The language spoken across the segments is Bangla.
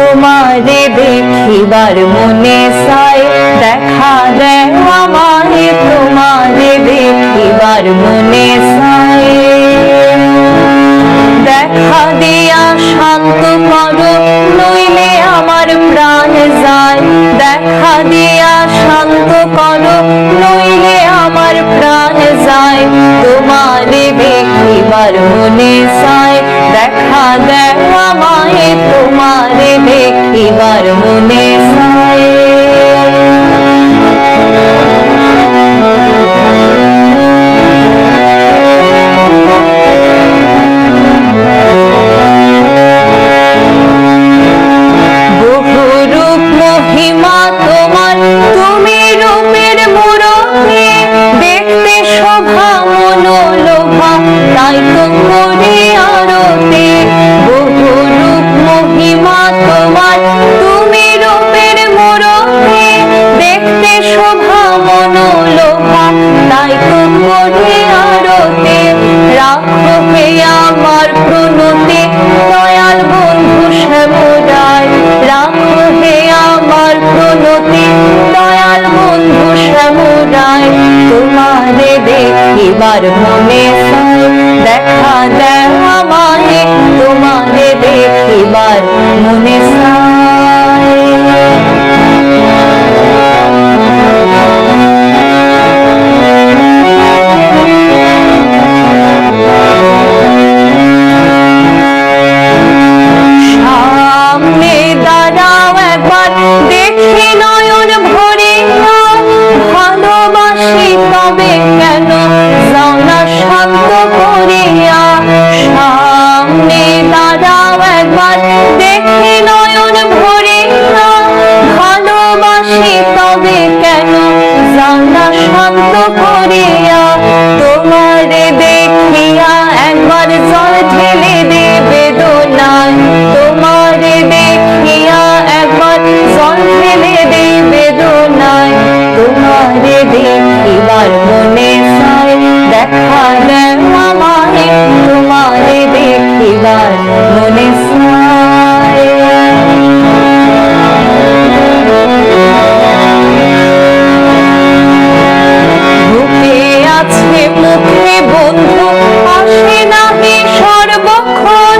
তোমারে দেখিবার মনে চায়, দেখা দেও আমায় তোমারে দেখিবার মনে চায়। দেখা দিয়া শান্ত করো নইলে আমার প্রাণ যায়, দেখা দিয়া শান্ত করো নইলে আমার প্রাণ যায়। তোমারে দেখিবার মনে চায়, দেখা দেও আমায় তোমারে দেখিবার মনে চায়। তাই তো করি আরতি, বহু রূপ মহিমা তোমার, তুমি রূপের মোরকে, দেখতে শোভা মনোলোভা, তাই তো করি আরতি। রাখো হে আমার প্রণতি দয়াল বন্ধু শ্যামরায়, রাখো হে আমার প্রণতি দয়াল বন্ধু শ্যামরায়। তোমারে দেখিবার মনে চায়, দেখা দেও আমায় তোমারে দেখিবার মনে চায়। সামনে দাঁড়াও একবার দেখি নয়ন ভরিয়া, ভালোবাসি তবে কেন যাও না শান্ত করিয়া। সামনে দাঁড়াও একবার দেখি নয়ন ভরিয়া, ভালোবাসি তবে কেন যাও না শান্ত করিয়া। তোমারে দেখিয়া একবার জল ঢেলে দে বেদনায়, তোমারে দেখিয়া একবার জল ঢেলে দে বেদনায়। তোমারে দেখিবার মনে চায়, দেখা দেও আমায় তোমারে দেখিবার মনে চায়। বুকে আছে মুখে বন্ধু আসে নাহি সর্বক্ষণ,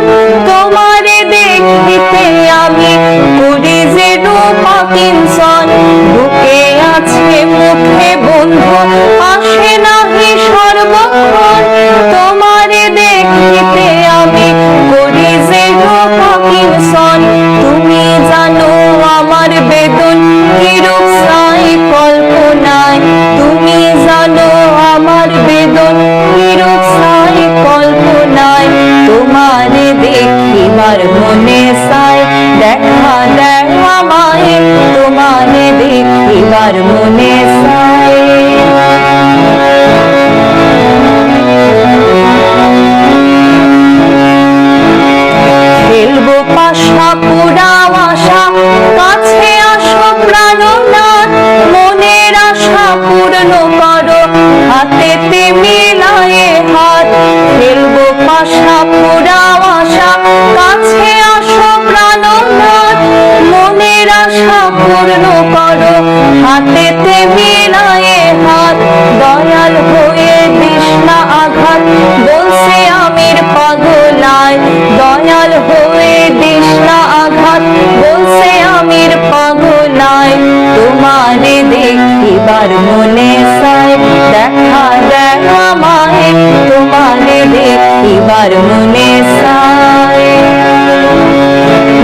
তোমারে দেখিতে আমি করি যে রূপা কিঞ্চন। বুকে আছে মুখে বন্ধু আসে নাহি সর্বক্ষণ, তোমারে দেখিতে আমি করি যে রূপা কিঞ্চন। তুমি জানো আমার বেদন কিরূপ চাই কল্পনায়, তুমি জানো আমার বেদন কিরূপ চাই কল্পনায়। তোমারে দেখিবার মনে চায়, দেখা দেও আমায় তোমারে দেখিবার মনে চায়। খেলবো পাশা পুরাও আশা, কাছে আসো প্রাণনাথ, মনের আশা পূর্ণ করো হাতেতে মিলায়ে হাত। খেলবো পাশা পুরাও আশা, কাছে আসো প্রাণনাথ, মনের আশা পূর্ণ করো হাতেতে মিলায়ে হাত। দয়াল হয়ে দিস না আঘাত বলছে আমির পাগলায়, দয়াল হয়ে দিস না আঘাত বলছে আমির পাগলায়। তোমারে দেখিবার মনে চায়, দেখা দেও আমায় তোমারে দেখিবার মনে চায়।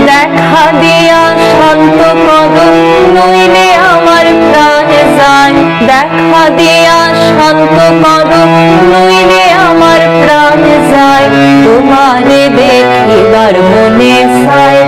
দেখা দিয়া শান্ত করো নইলে আমার প্রাণ যায়, দেখা দিয়া শান্ত করো নইলে আমার প্রাণ যায়। তোমারে দেখিবার মনে চায়,